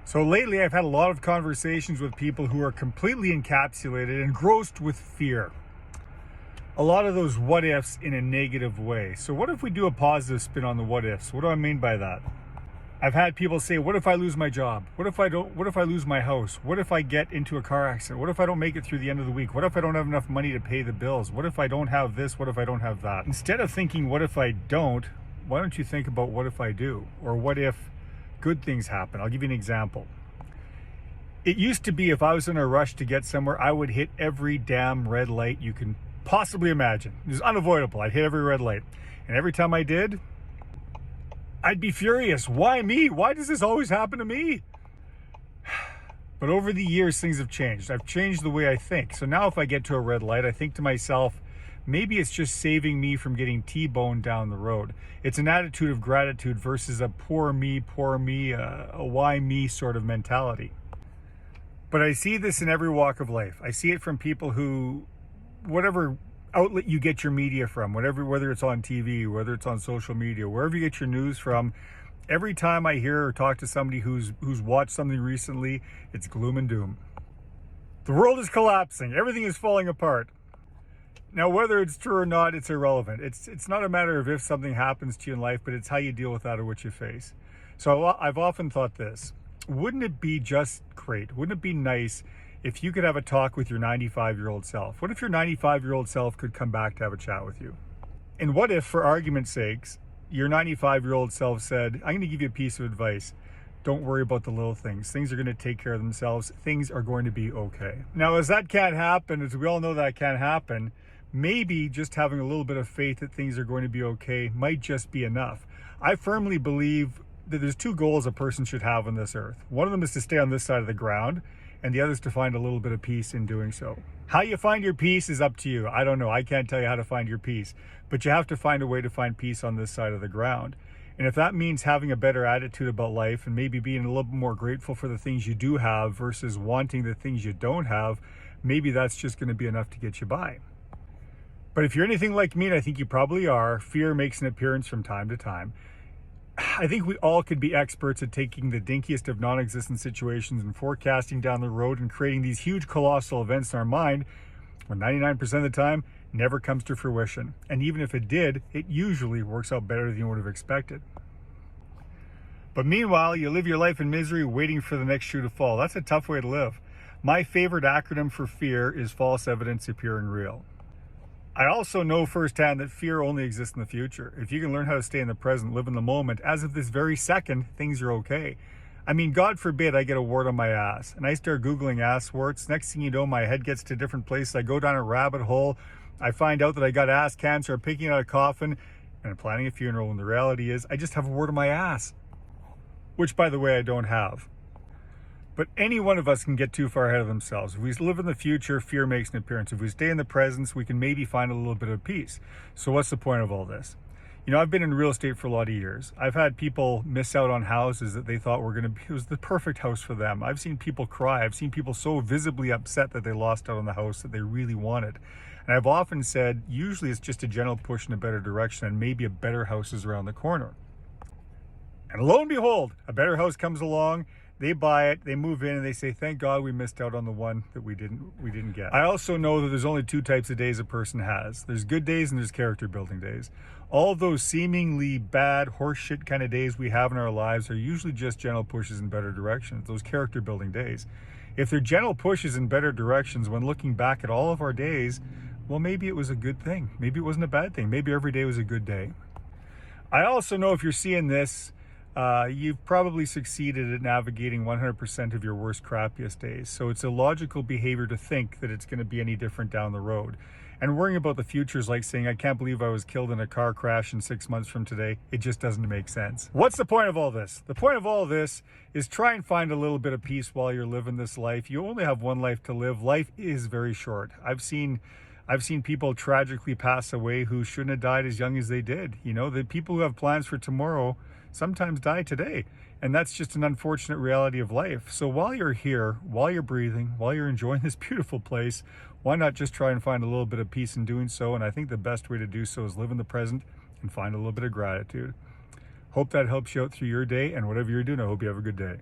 So lately, I've had a lot of conversations with people who are completely encapsulated and engrossed with fear. A lot of those what ifs in a negative way. So, what if we do a positive spin on the what ifs? What do I mean by that? I've had people say, what if I lose my job? What if I lose my house? What if I get into a car accident? What if I don't make it through the end of the week? What if I don't have enough money to pay the bills? What if I don't have this? What if I don't have that? Instead of thinking, what if I don't, why don't you think about what if I do? Or what if good things happen? I'll give you an example. It used to be if I was in a rush to get somewhere, I would hit every damn red light you can possibly imagine. It was unavoidable. I'd hit every red light. And every time I did, I'd be furious. Why me? Why does this always happen to me? But over the years, things have changed. I've changed the way I think. So now if I get to a red light, I think to myself, maybe it's just saving me from getting T-boned down the road. It's an attitude of gratitude versus a poor me, a why me sort of mentality. But I see this in every walk of life. I see it from people who, whatever outlet you get your media from, whether it's on TV, whether it's on social media, wherever you get your news from, every time I hear or talk to somebody who's watched something recently, it's gloom and doom. The world is collapsing. Everything is falling apart. Now, whether it's true or not, it's irrelevant. It's not a matter of if something happens to you in life, but it's how you deal with that or what you face. So I've often thought this. Wouldn't it be just great? Wouldn't it be nice if you could have a talk with your 95-year-old self? What if your 95-year-old self could come back to have a chat with you? And what if, for argument's sakes, your 95-year-old self said, I'm going to give you a piece of advice. Don't worry about the little things. Things are going to take care of themselves. Things are going to be okay. Now, as that can't happen, as we all know that can't happen, maybe just having a little bit of faith that things are going to be okay might just be enough. I firmly believe that there's two goals a person should have on this earth. One of them is to stay on this side of the ground, and the other is to find a little bit of peace in doing so. How you find your peace is up to you. I don't know. I can't tell you how to find your peace, but you have to find a way to find peace on this side of the ground. And if that means having a better attitude about life and maybe being a little bit more grateful for the things you do have versus wanting the things you don't have, maybe that's just going to be enough to get you by. But if you're anything like me, and I think you probably are, fear makes an appearance from time to time. I think we all could be experts at taking the dinkiest of non-existent situations and forecasting down the road and creating these huge colossal events in our mind when 99% of the time never comes to fruition. And even if it did, it usually works out better than you would have expected. But meanwhile, you live your life in misery waiting for the next shoe to fall. That's a tough way to live. My favorite acronym for fear is false evidence appearing real. I also know firsthand that fear only exists in the future. If you can learn how to stay in the present, live in the moment, as of this very second, things are okay. I mean, God forbid I get a wart on my ass and I start Googling ass warts. Next thing you know, my head gets to different places. I go down a rabbit hole. I find out that I got ass cancer. I'm picking out a coffin and I'm planning a funeral. And the reality is I just have a wart on my ass, which, by the way, I don't have. But any one of us can get too far ahead of themselves. If we live in the future, fear makes an appearance. If we stay in the present, we can maybe find a little bit of peace. So what's the point of all this? You know, I've been in real estate for a lot of years. I've had people miss out on houses that they thought were going to be, it was the perfect house for them. I've seen people cry. I've seen people so visibly upset that they lost out on the house that they really wanted. And I've often said, usually it's just a gentle push in a better direction and maybe a better house is around the corner. And lo and behold, a better house comes along. They buy it, they move in, and they say, thank God we missed out on the one that we didn't get. I also know that there's only two types of days a person has. There's good days and there's character building days. All of those seemingly bad horseshit kind of days we have in our lives are usually just gentle pushes in better directions, those character building days. If they're gentle pushes in better directions, when looking back at all of our days, well, maybe it was a good thing. Maybe it wasn't a bad thing. Maybe every day was a good day. I also know if you're seeing this, you've probably succeeded at navigating 100% of your worst, crappiest days. So it's a logical behavior to think that it's going to be any different down the road. And worrying about the future is like saying, I can't believe I was killed in a car crash in 6 months from today. It just doesn't make sense. What's the point of all this? The point of all this is try and find a little bit of peace while you're living this life. You only have one life to live. Life is very short. I've seen people tragically pass away who shouldn't have died as young as they did. You know, the people who have plans for tomorrow sometimes die today. And that's just an unfortunate reality of life. So while you're here, while you're breathing, while you're enjoying this beautiful place, why not just try and find a little bit of peace in doing so? And I think the best way to do so is live in the present and find a little bit of gratitude. Hope that helps you out through your day, and whatever you're doing, I hope you have a good day.